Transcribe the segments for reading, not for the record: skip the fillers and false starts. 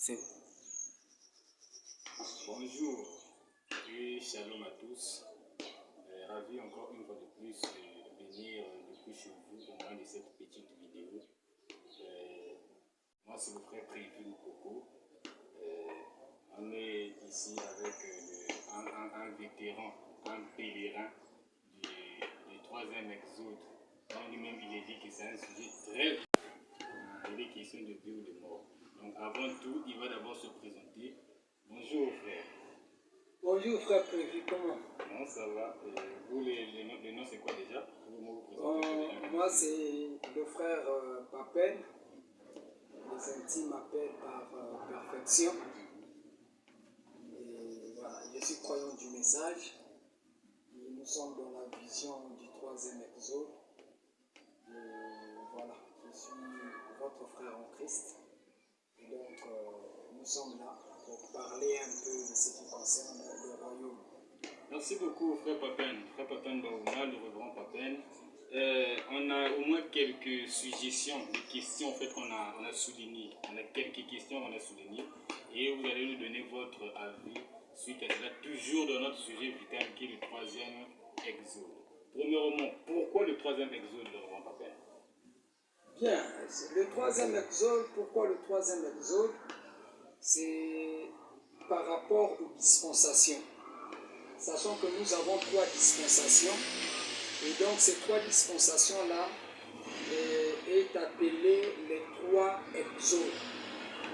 C'est Bonjour et shalom à tous. Ravi encore une fois de plus de venir depuis chez vous au moins de cette petite vidéo. Moi c'est le frère Prévu Coco. On est ici avec un vétéran, un pèlerin du troisième exode. Lui-même il est dit que c'est un sujet très il est question de vie ou de mort. Donc avant tout, il va d'abord se présenter. Bonjour frère. Bonjour frère Prévu, comment? Non, ça va. Vous, les noms, c'est quoi déjà? Vous présenter Moi c'est le frère Papen, les intimes m'appellent par perfection. Et voilà, je suis croyant du message. Et nous sommes dans la vision du troisième exode. Voilà, je suis votre frère en Christ. Et donc nous sommes là pour parler un peu de ce qui concerne le royaume. Merci beaucoup, frère Papen. Frère Papen Baouna, le reverend Papen. On a au moins quelques suggestions, des questions en fait qu'on a soulignées. On a quelques questions qu'on a soulignées. Et vous allez nous donner votre avis suite à cela, toujours dans notre sujet vital qui est le troisième exode. Premièrement, pourquoi le troisième exode, le reverend Papen? Bien, le troisième exode, pourquoi le troisième exode? C'est par rapport aux dispensations. Sachant que nous avons 3 dispensations, et donc ces 3 dispensations-là est appelé les 3 exodes.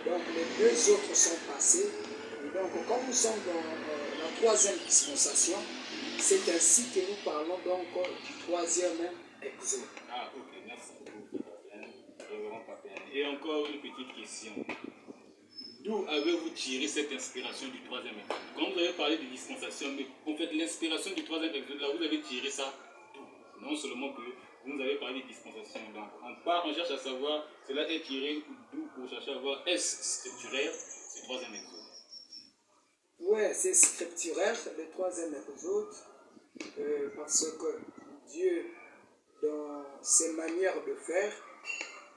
Donc les 2 autres sont passés, et donc quand nous sommes dans la 3e dispensation, c'est ainsi que nous parlons donc du 3e exode. Ah, ok, merci beaucoup, Papen. Et encore une petite question. D'où avez-vous tiré cette inspiration du troisième exode? Quand vous avez parlé de dispensation, mais en fait l'inspiration du troisième exode, là, vous avez tiré ça d'où? Non seulement que vous nous avez parlé de dispensation, donc on cherche à savoir, cela est tiré d'où pour chercher à voir est-ce scripturaire ce troisième exode? Ouais, c'est scripturaire, le 3e exode, parce que Dieu, dans ses manières de faire,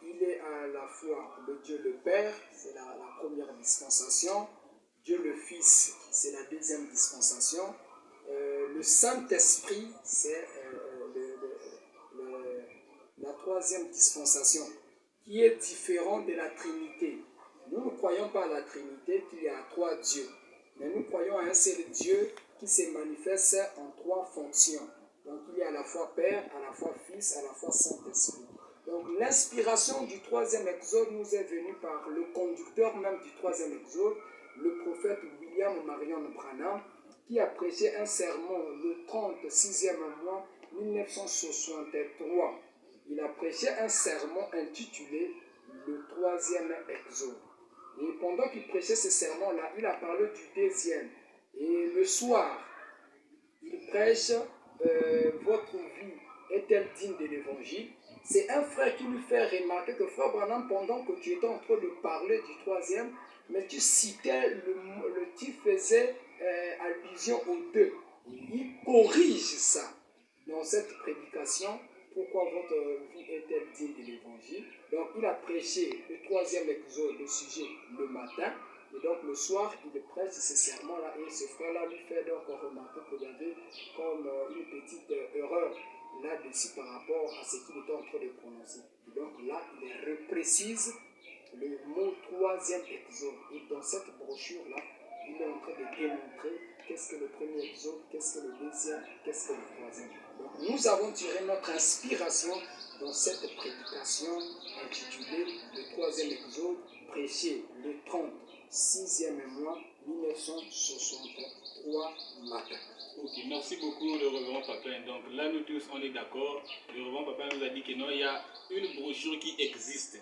il est à la fois le Dieu le Père, c'est la première dispensation, Dieu le Fils, c'est la 2e dispensation, le Saint-Esprit, c'est la 3e dispensation, qui est différente de la Trinité. Nous ne croyons pas à la Trinité, qu'il y a 3 dieux, mais nous croyons à un seul Dieu qui se manifeste en 3 fonctions. Donc il y a à la fois Père, à la fois Fils, à la fois Saint-Esprit. Donc l'inspiration du 3e exode nous est venue par le conducteur même du 3e exode, le prophète William Marion Branham, qui a prêché un sermon le 36e mois 1963. Il a prêché un sermon intitulé le 3e exode. Et pendant qu'il prêchait ce sermon-là, il a parlé du 2e. Et le soir, il prêche votre vie est-elle digne de l'évangile? C'est un frère qui lui fait remarquer que frère Branham, pendant que tu étais en train de parler du 3e, mais tu citais tu faisais allusion aux 2. Il corrige ça dans cette prédication. Pourquoi votre vie est-elle digne de l'évangile? Donc il a prêché le 3e exode, le sujet, le matin. Et donc le soir, il prêche ce serment-là et ce frère-là lui fait donc remarquer qu'il y avait comme une petite erreur là-dessus par rapport à ce qu'il était en train de prononcer. Et donc là, il reprécise le mot 3e exode. Et dans cette brochure-là, il est en train de démontrer qu'est-ce que le premier exode, qu'est-ce que le 2e, qu'est-ce que le 3e. Donc nous avons tiré notre inspiration dans cette prédication intitulée le 3e exode, prêché le 36e mois 1963 matin. Ok, merci beaucoup le reverend Papen. Donc là nous tous on est d'accord. Le reverend Papen nous a dit que non, il y a une brochure qui existe.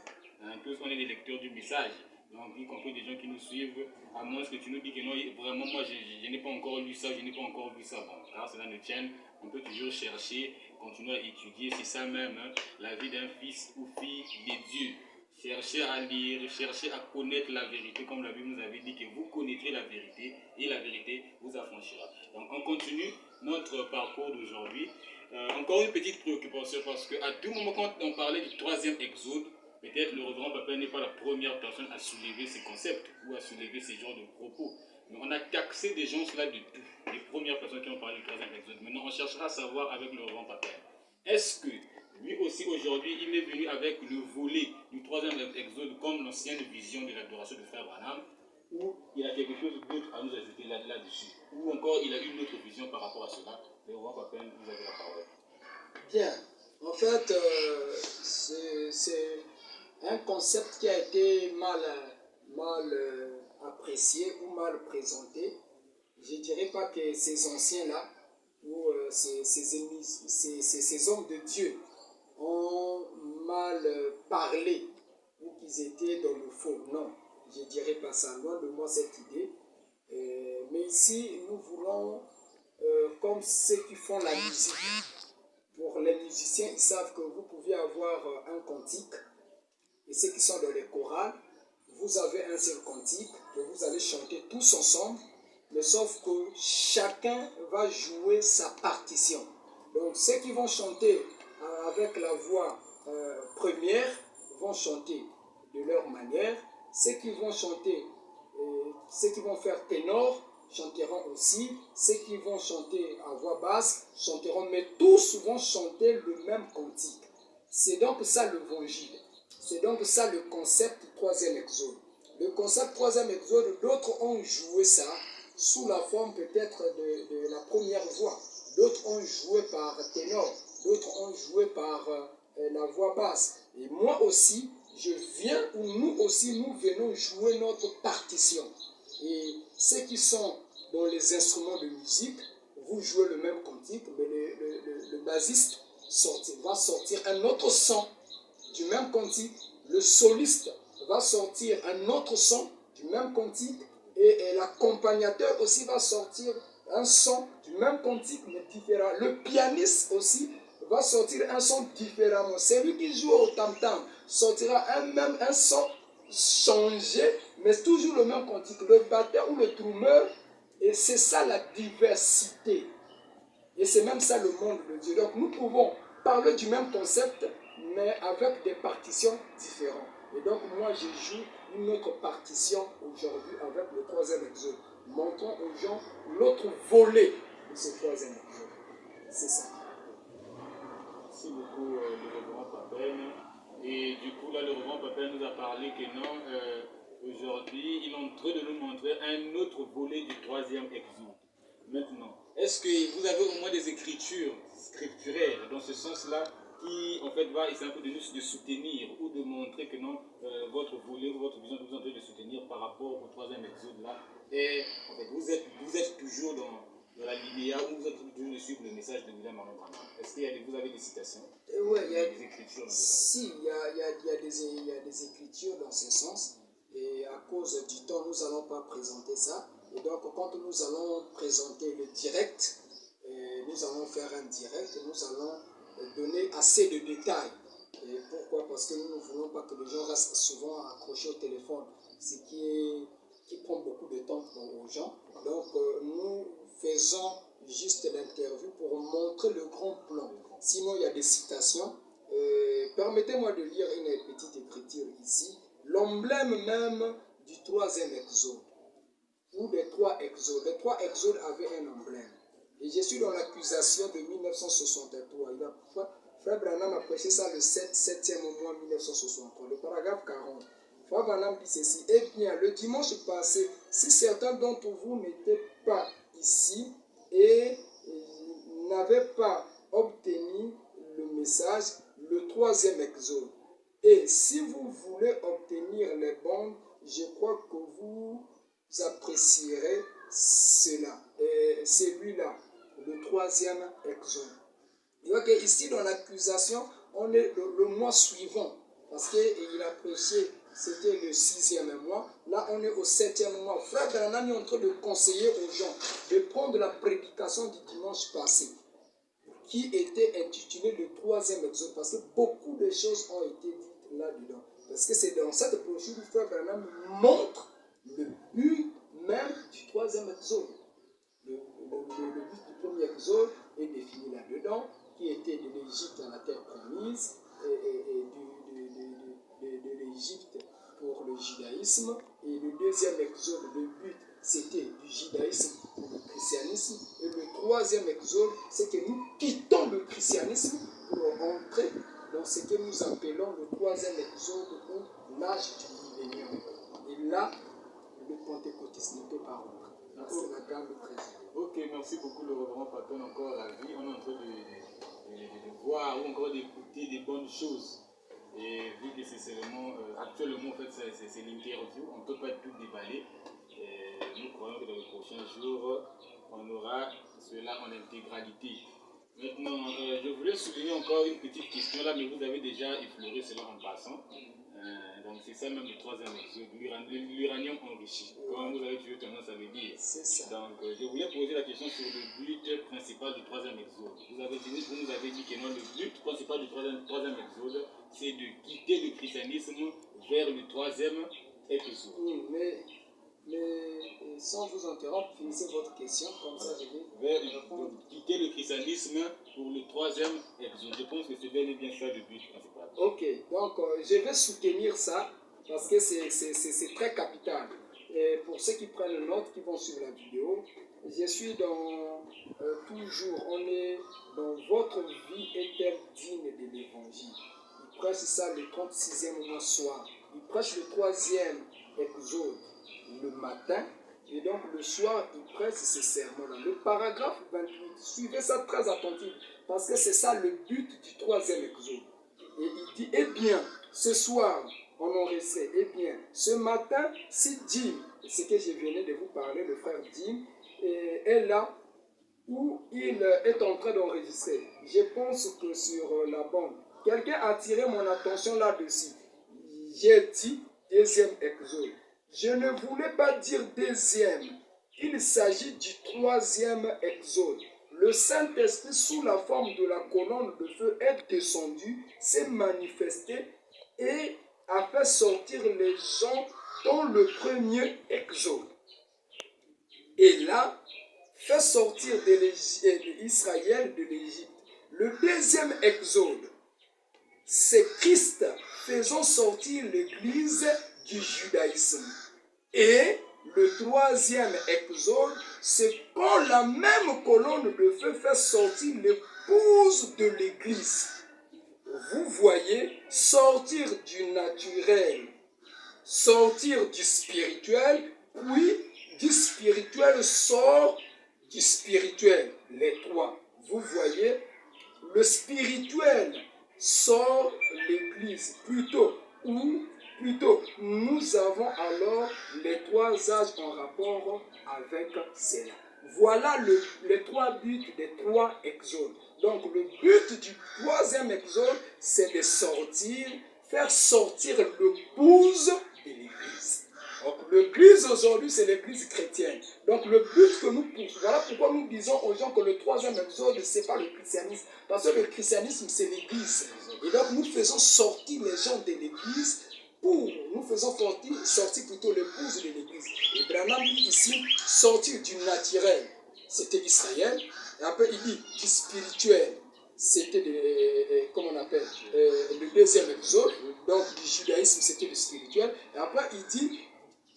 Tous on est des lecteurs du message. Donc y compris des gens qui nous suivent, à moins que tu nous dis que non, vraiment moi je n'ai pas encore lu ça, je n'ai pas encore vu ça. Bon, alors cela nous tient, on peut toujours chercher, continuer à étudier, c'est ça même, hein, la vie d'un fils ou fille de Dieu. Cherchez à lire, cherchez à connaître la vérité, comme la Bible nous avait dit que vous connaîtrez la vérité et la vérité vous affranchira. Donc on continue notre parcours d'aujourd'hui. Encore une petite préoccupation parce qu'à tout moment quand on parlait du 3e exode, peut-être le reverend papa n'est pas la première personne à soulever ces concepts ou à soulever ces genres de propos. Mais on a taxé des gens là de tout. Les premières personnes qui ont parlé du troisième exode. Maintenant, on cherchera à savoir avec le reverend papa. Est-ce que lui aussi aujourd'hui, il est venu avec le volet du troisième exode comme l'ancienne vision de l'adoration de Frère Branham, ou il a quelque chose d'autre à nous ajouter là-dessus, ou encore il a une autre vision par rapport à cela? Le reverend papa, vous avez la parole. Bien. En fait, c'est un concept qui a été mal apprécié ou mal présenté. Je ne dirais pas que ces anciens-là, ou ces hommes de Dieu, ont mal parlé ou qu'ils étaient dans le faux. Non, je ne dirais pas ça. Loin de moi cette idée. Mais ici, nous voulons, comme ceux qui font la musique, pour les musiciens, ils savent que vous pouvez avoir un cantique, et ceux qui sont dans les chorales, vous avez un seul cantique que vous allez chanter tous ensemble, mais sauf que chacun va jouer sa partition. Donc ceux qui vont chanter avec la voix première vont chanter de leur manière, ceux qui vont chanter, ceux qui vont faire ténor chanteront aussi, ceux qui vont chanter à voix basse chanteront, mais tous vont chanter le même cantique. C'est donc ça l'évangile. C'est donc ça le concept du troisième exode. Le concept troisième exode, d'autres ont joué ça sous la forme peut-être de la première voix. D'autres ont joué par ténor, d'autres ont joué par la voix basse. Et moi aussi, je viens, ou nous aussi, nous venons jouer notre partition. Et ceux qui sont dans les instruments de musique, vous jouez le même cantique, mais le bassiste va sortir un autre son du même cantique, le soliste va sortir un autre son du même cantique, et l'accompagnateur aussi va sortir un son du même cantique mais différent. Le pianiste aussi va sortir un son différemment. Celui qui joue au tam-tam sortira un son changé, mais toujours le même cantique. Le batteur ou le troumeur, et c'est ça la diversité. Et c'est même ça le monde de Dieu. Donc nous pouvons parler du même concept, mais avec des partitions différentes. Et donc moi je joue une autre partition aujourd'hui avec le troisième exode. Montrons aux gens l'autre volet de ce troisième exode. C'est ça. Merci beaucoup, le reverend Papin. Et du coup, là, le reverend Papin nous a parlé que non, aujourd'hui, il est en train de nous montrer un autre volet du troisième exode. Maintenant, est-ce que vous avez au moins des écritures scripturaires dans ce sens-là qui, en fait, va essayer un peu de soutenir ou de montrer que non, votre volet ou votre vision que vous êtes en train de soutenir par rapport au troisième exode-là, et en fait, vous êtes toujours dans la linéa où vous êtes toujours de suivre le message de William Marion Branham. Est-ce que vous avez des citations? Oui, il y a des écritures dans ce sens? Si, il y a des écritures dans ce sens. Et à cause du temps, nous n'allons pas présenter ça. Et donc, quand nous allons présenter le direct, nous allons faire un direct, nous allons donner assez de détails. Et pourquoi? Parce que nous ne voulons pas que les gens restent souvent accrochés au téléphone, ce qui prend beaucoup de temps aux gens. Donc, nous faisons juste l'interview pour montrer le grand plan. Sinon, il y a des citations. Permettez-moi de lire une petite écriture ici. L'emblème même du troisième exode, ou des trois exodes. Les trois exodes avaient un emblème. Et je suis dans l'accusation de 1963. Frère Branham a prêché ça le 7e mois 1963, le paragraphe 40. Frère Branham dit ceci: eh bien, le dimanche passé, si certains d'entre vous n'étaient pas ici et n'avaient pas obtenu le message, le troisième exode. Et si vous voulez obtenir les bandes, je crois que vous apprécierez cela. Et celui-là, le troisième exode. Donc ici dans l'accusation, on est le mois suivant, parce qu'il a prêché, c'était le 6e mois, là on est au 7e mois. Frère Branham est en train de conseiller aux gens de prendre la prédication du dimanche passé, qui était intitulée le troisième exode, parce que beaucoup de choses ont été dites là-dedans. Parce que c'est dans cette brochure où Frère Branham montre le but même du troisième exode. Le but du premier exode est défini là-dedans, qui était de l'Égypte à la terre promise, et de l'Égypte pour le judaïsme. Et le deuxième exode, le but, c'était du judaïsme pour le christianisme. Et le troisième exode, c'est que nous quittons le christianisme pour entrer dans ce que nous appelons le troisième exode ou l'âge du millénium. Et là, le pentecôtiste ne peut pas rentrer. C'est la gamme présidée. Ok, merci beaucoup le reverend Patton, encore la vie. On est en train de voir ou encore d'écouter des bonnes choses. Et vu que c'est vraiment, actuellement en fait c'est l'interview, on ne peut pas tout déballer. Et nous croyons que dans les prochains jours, on aura cela en intégralité. Maintenant, je voulais souligner encore une petite question là, mais vous avez déjà effleuré cela en passant. Donc c'est ça même le troisième exode, l'uranium enrichi, comme vous avez toujours tendance à le dire. C'est ça. Donc je voulais poser la question sur le but principal du troisième exode. Vous nous avez dit que non, le but principal du troisième exode, c'est de quitter le christianisme vers le troisième exode. Oui, mais sans vous interrompre, finissez votre question, comme ça je vais répondre. Quitter le christianisme pour le troisième exode. Je pense que c'est bel et bien ça le but principal. Ok, donc je vais soutenir ça parce que c'est très capital. Et pour ceux qui prennent note, qui vont sur la vidéo, je suis toujours, on est dans votre vie est-elle digne de l'évangile. Il prêche ça le 36e mois soir. Il prêche le troisième exode le matin. Et donc le soir, il prêche ce sermon-là. Le paragraphe 28, suivez ça très attentivement parce que c'est ça le but du troisième exode. Et il dit, eh bien, ce soir, on enregistrait, eh bien, ce matin, si Dim, ce que je venais de vous parler, le frère Dim, est là où il est en train d'enregistrer. Je pense que sur la bande, quelqu'un a attiré mon attention là-dessus. J'ai dit deuxième exode. Je ne voulais pas dire deuxième. Il s'agit du troisième exode. Le Saint-Esprit, sous la forme de la colonne de feu, est descendu, s'est manifesté et a fait sortir les gens dans le premier exode. Et là, fait sortir Israël de l'Égypte. Le deuxième exode, c'est Christ faisant sortir l'Église du judaïsme. Et le troisième exode, c'est quand la même colonne de feu fait sortir l'épouse de l'Église. Vous voyez, sortir du naturel, sortir du spirituel, puis du spirituel sort du spirituel, les trois. Vous voyez, le spirituel sort l'Église, plutôt nous avons alors les trois âges en rapport avec cela. Voilà les trois buts des trois exodes. Donc le but du troisième exode, c'est de sortir, faire sortir l'épouse de l'Église. Donc l'Église aujourd'hui, c'est l'Église chrétienne. Donc le but que nous poussons, voilà pourquoi nous disons aux gens que le troisième exode, ce n'est pas le christianisme. Parce que le christianisme, c'est l'Église. Et donc nous faisons sortir les gens de l'Église nous faisons sortir plutôt l'épouse de l'Église. Et Branham dit ici, sortir du naturel, c'était Israël. Et après il dit du spirituel, c'était comment on appelle, le deuxième exode. Donc du judaïsme, c'était le spirituel. Et après il dit,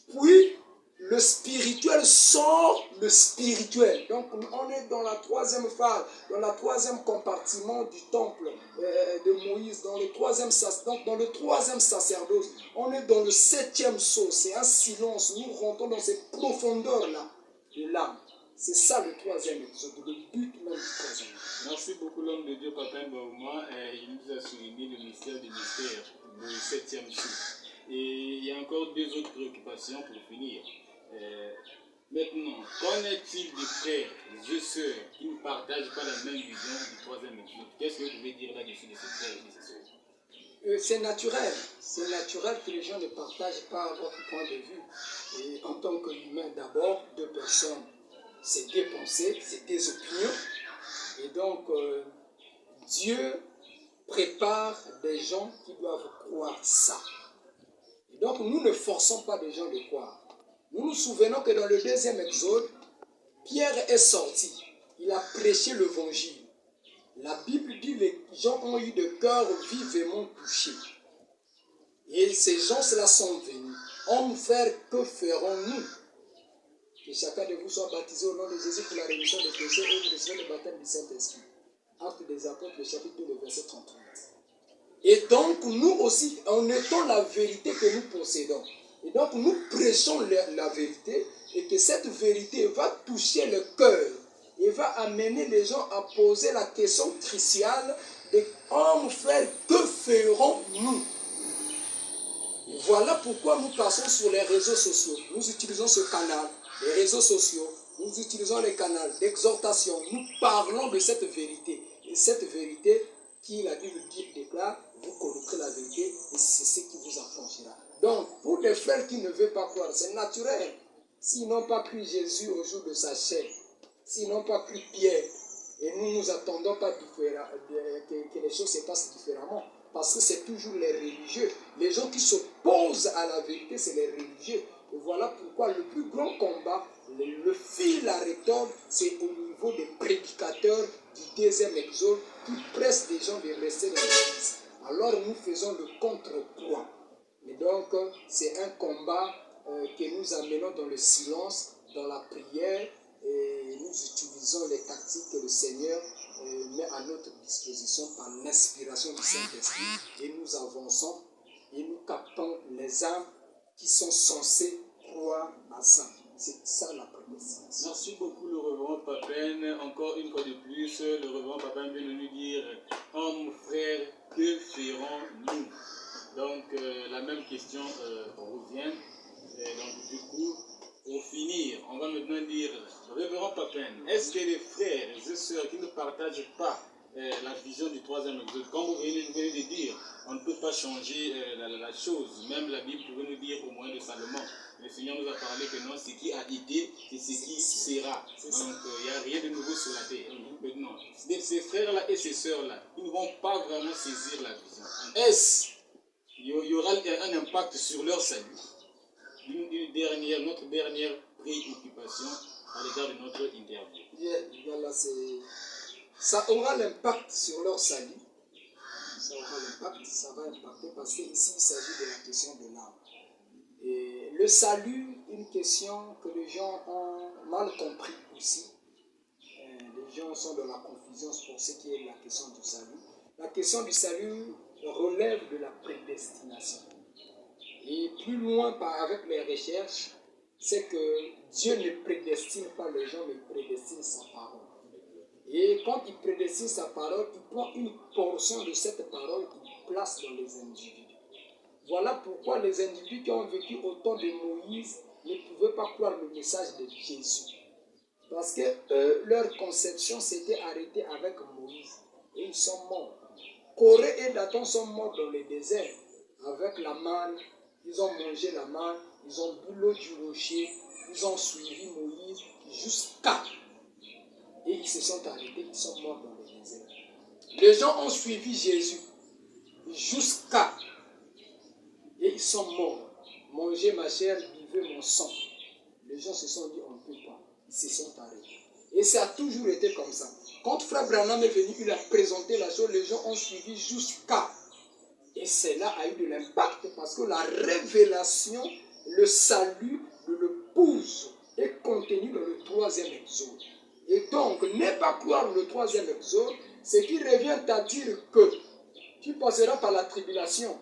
puis le spirituel sort le spirituel. Donc on est dans la troisième phase, dans le troisième compartiment du temple de Moïse, dans le troisième sacerdoce. On est dans le septième sceau, c'est un silence. Nous rentrons dans ces profondeurs-là de l'âme. C'est ça le troisième exode, le but même du troisième. Merci beaucoup l'homme de Dieu, Papa Baouma. Il nous a souligné le mystère du mystère, le septième sceau. Et il y a encore deux autres préoccupations pour finir. Maintenant, qu'en est-il des frères, des sœurs qui ne partagent pas la même vision du troisième exode? Qu'est-ce que vous pouvez dire là-dessus de ces frères et de ces sœurs? C'est naturel que les gens ne partagent pas votre point de vue. Et en tant qu'humain, d'abord, deux personnes, c'est deux pensées, c'est des opinions. Et donc, Dieu prépare des gens qui doivent croire ça. Et donc, nous ne forçons pas des gens de croire. Nous nous souvenons que dans le deuxième exode, Pierre est sorti. Il a prêché l'évangile. La Bible dit que les gens ont eu de cœur vivement touché. Et ces gens-là sont venus. Hommes, frères, que ferons-nous? Que chacun de vous soit baptisé au nom de Jésus pour la rémission des péchés et vous recevez le baptême du Saint-Esprit. Actes des Apôtres, le chapitre 2, le verset 38. Et donc, nous aussi, en étant la vérité que nous possédons, et donc nous prêchons la vérité, et que cette vérité va toucher le cœur, et va amener les gens à poser la question cruciale de hommes, frères, que ferons-nous? Voilà pourquoi nous passons sur les réseaux sociaux. Nous utilisons ce canal, les réseaux sociaux, nous utilisons les canaux d'exhortation. Nous parlons de cette vérité. Et cette vérité, qui la Bible déclare, vous connaîtrez la vérité et c'est ce qui vous affranchira. Donc, pour des frères qui ne veulent pas croire, c'est naturel. S'ils n'ont pas cru Jésus au jour de sa chair, s'ils n'ont pas cru Pierre, et nous nous attendons pas que les choses se passent différemment. Parce que c'est toujours les religieux. Les gens qui s'opposent à la vérité, c'est les religieux. Et voilà pourquoi le plus grand combat, le fil à retordre, c'est au niveau des prédicateurs du deuxième exode qui pressent les gens de rester dans l'église. Alors nous faisons le contrepoids. Et donc c'est un combat que nous amenons dans le silence, dans la prière, et nous utilisons les tactiques que le Seigneur met à notre disposition par l'inspiration du Saint-Esprit, et nous avançons et nous captons les âmes qui sont censées croire à ça. C'est ça la prédestination. Merci beaucoup le reverend Papen. Encore une fois de plus, le reverend Papen vient de nous dire hommes, frères, que ferons-nous? Donc la même question revient. Donc du coup, pour finir, on va maintenant dire, révérend Papen, est-ce que les frères et sœurs qui ne partagent pas la vision du troisième exode, comme vous venez de dire, on ne peut pas changer la chose. Même la Bible pouvait nous dire au moyen de Salomon, le Seigneur nous a parlé que non, ce qui a été, c'est ce qui sera. Donc il n'y a rien de nouveau sur la terre. Maintenant, ces frères-là et ces sœurs-là, ils ne vont pas vraiment saisir la vision. Est-ce qu'il y aura un impact sur leur salut? Notre dernière préoccupation à l'égard de notre interview. Voilà, ça aura l'impact sur leur salut. Ça aura l'impact, ça va impacter parce qu'ici il s'agit de la question de l'âme. Et le salut, une question que les gens ont mal compris aussi. Les gens sont dans la confusion pour ce qui est de la question du salut. La question du salut relève de la prédestination. Et plus loin, avec les recherches, c'est que Dieu ne prédestine pas les gens, mais il prédestine sa parole. Et quand il prédestine sa parole, il prend une portion de cette parole qu'il place dans les individus. Voilà pourquoi les individus qui ont vécu au temps de Moïse ne pouvaient pas croire le message de Jésus. Parce que eux, leur conception s'était arrêtée avec Moïse. Et ils sont morts. Corée et Dathan sont morts dans le désert avec la manne. Ils ont mangé la manne, ils ont bu l'eau du rocher, ils ont suivi Moïse jusqu'à. Et ils se sont arrêtés, ils sont morts dans le désert. Les gens ont suivi Jésus jusqu'à. Et ils sont morts. Mangez ma chair, buvez mon sang. Les gens se sont dit, on ne peut pas. Ils se sont arrêtés. Et ça a toujours été comme ça. Quand Frère Branham est venu, il a présenté la chose, les gens ont suivi jusqu'à. Et cela a eu de l'impact parce que la révélation, le salut de l'épouse est contenu dans le troisième exode. Et donc, ne pas croire le troisième exode, ce qui revient à dire que tu passeras par la tribulation.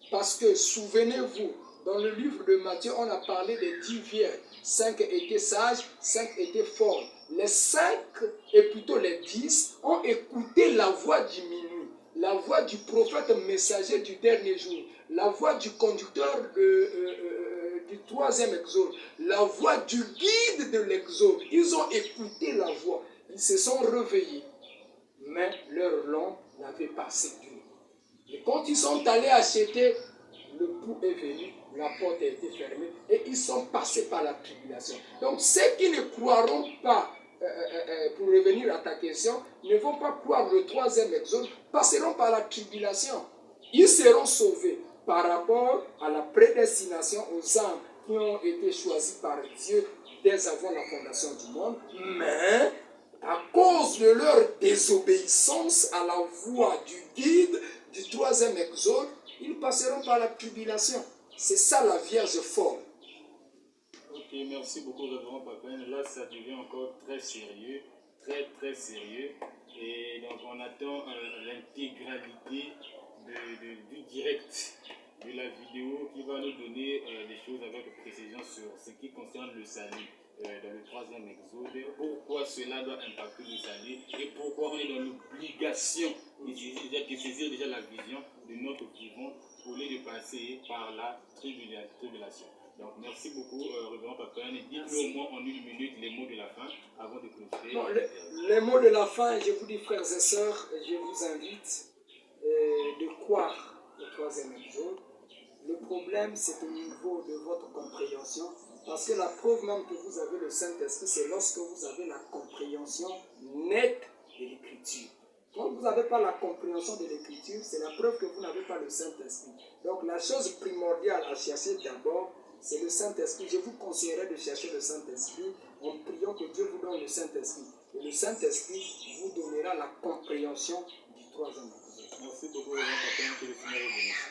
Parce que, souvenez-vous, dans le livre de Matthieu, on a parlé des 10 vierges. 5 étaient sages, 5 étaient forts. Les 5, et plutôt les 10, ont écouté la voix du minuit. La voix du prophète messager du dernier jour, la voix du conducteur du troisième exode, la voix du guide de l'exode. Ils ont écouté la voix, ils se sont réveillés, mais leur lampe n'avait pas séduit. Et quand ils sont allés acheter, le pouls est venu, la porte a été fermée et ils sont passés par la tribulation. Donc ceux qui ne croiront pas, pour revenir à ta question, ne vont pas croire le troisième exode, passeront par la tribulation. Ils seront sauvés par rapport à la prédestination aux âmes qui ont été choisis par Dieu dès avant la fondation du monde, mais à cause de leur désobéissance à la voix du guide du troisième exode, ils passeront par la tribulation. C'est ça la Vierge folle. Ok, merci beaucoup, Révérend Papin. Là, ça devient encore très sérieux, très sérieux. Et donc, on attend l'intégralité du direct de la vidéo qui va nous donner des choses avec précision sur ce qui concerne le salut dans le troisième exode, pourquoi cela doit impacter le salut et pourquoi on est dans l'obligation de saisir déjà la vision de notre vivant au lieu de passer par la tribulation. Donc merci beaucoup, Révérend Papin. Dites-nous au moins en une minute les mots de la fin avant de clôturer. Les mots de la fin, je vous dis, frères et sœurs, je vous invite de croire au troisième exode. Le problème, c'est au niveau de votre compréhension, parce que la preuve même que vous avez le Saint-Esprit, c'est lorsque vous avez la compréhension nette de l'Écriture. Quand vous n'avez pas la compréhension de l'Écriture, c'est la preuve que vous n'avez pas le Saint-Esprit. Donc la chose primordiale à chercher d'abord, c'est le Saint-Esprit. Je vous conseillerais de chercher le Saint-Esprit en priant que Dieu vous donne le Saint-Esprit. Et le Saint-Esprit vous donnera la compréhension du troisième exode. Merci beaucoup, Révérend Papin, que le Seigneur vous bénisse.